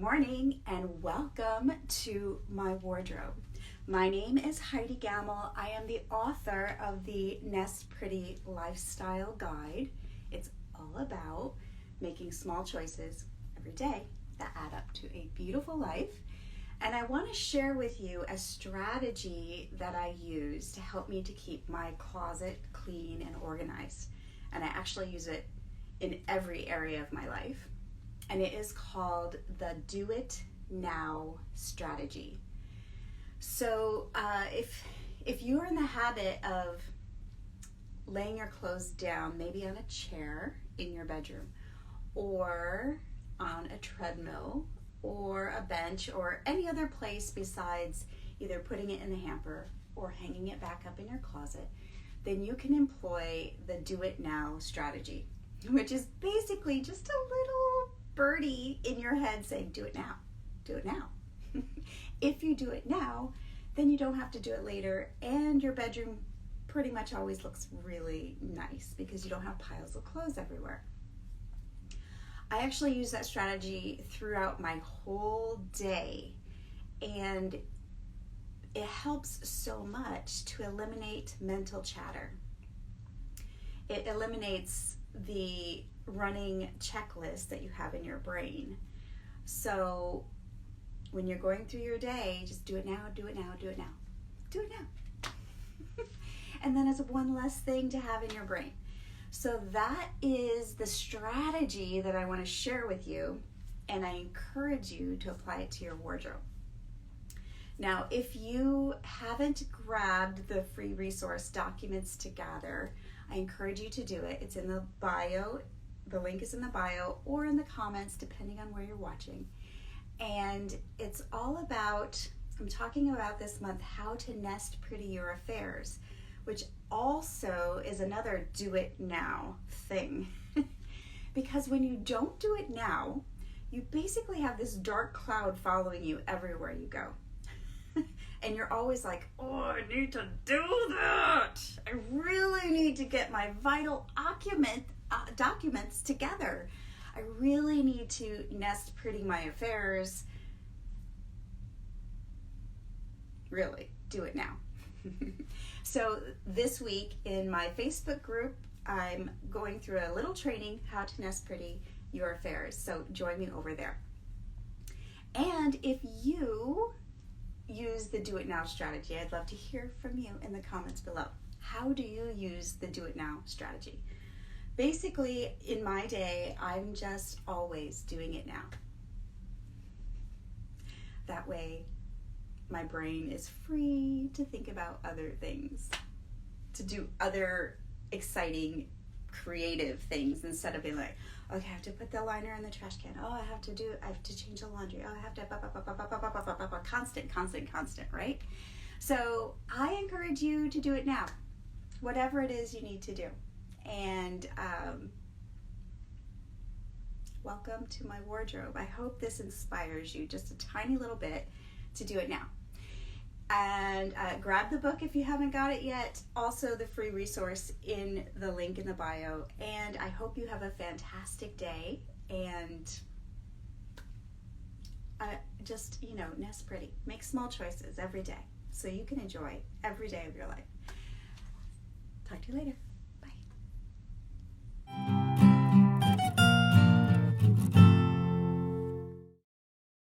Good morning and welcome to my wardrobe. My name is Heidi Gammill. I am the author of the Nest Pretty Lifestyle Guide. It's all about making small choices every day that add up to a beautiful life. And I want to share with you a strategy that I use to help me to keep my closet clean and organized. And I actually use it in every area of my life. And it is called the Do It Now strategy. So if you're in the habit of laying your clothes down, maybe on a chair in your bedroom, or on a treadmill, or a bench, or any other place besides either putting it in the hamper or hanging it back up in your closet, then you can employ the Do It Now strategy, which is basically just a little birdie in your head saying, do it now, do it now. If you do it now, then you don't have to do it later, and your bedroom pretty much always looks really nice because you don't have piles of clothes everywhere. I actually use that strategy throughout my whole day, and it helps so much to eliminate mental chatter. It eliminates the running checklist that you have in your brain. So when you're going through your day, just do it now, do it now, do it now, do it now. And then it's one less thing to have in your brain. So that is the strategy that I want to share with you, and I encourage you to apply it to your wardrobe. Now, if you haven't grabbed the free resource Documents to Gather, I encourage you to do it. It's in the bio. The link is in the bio or in the comments, depending on where you're watching. And it's all about, I'm talking about this month, how to nest pretty your affairs, which also is another do it now thing. Because when you don't do it now, you basically have this dark cloud following you everywhere you go. And you're always like, oh, I need to do that. I really need to get my vital documents together. I really need to nest pretty my affairs. Really, do it now. So this week in my Facebook group, I'm going through a little training, how to nest pretty your affairs. So join me over there. And if you use the Do It Now strategy, I'd love to hear from you in the comments below. How do you use the Do It Now strategy? Basically, in my day, I'm just always doing it now. That way, my brain is free to think about other things, to do other exciting, creative things instead of being like, okay, I have to put the liner in the trash can. Oh, I have to change the laundry. Oh, I have to, constant, right? So I encourage you to do it now, whatever it is you need to do. And welcome to my wardrobe. I hope this inspires you just a tiny little bit to do it now. And grab the book if you haven't got it yet. Also the free resource in the link in the bio. And I hope you have a fantastic day. And just, nest pretty. Make small choices every day so you can enjoy every day of your life. Talk to you later.